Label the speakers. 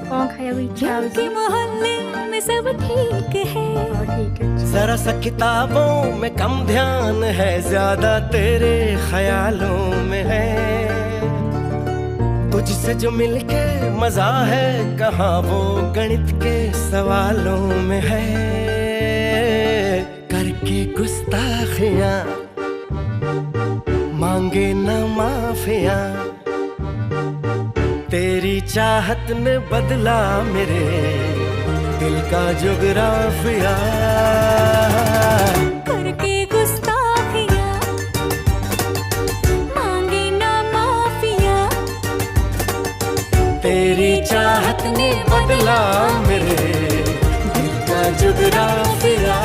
Speaker 1: क्योंकि मोहल्ले में सब ठीक है।
Speaker 2: जरा सा किताबों में कम ध्यान है, ज्यादा तेरे ख्यालों में है। तुझसे जो मिलके मजा है, कहाँ वो गणित के सवालों में है। करके गुस्ताखियां मांगे न माफियां, तेरी चाहत ने बदला मेरे दिल का जुगराफिया।
Speaker 1: करके गुस्ताखियां मांगे ना माफिया,
Speaker 2: तेरी चाहत ने बदला मेरे दिल का जुगराफिया।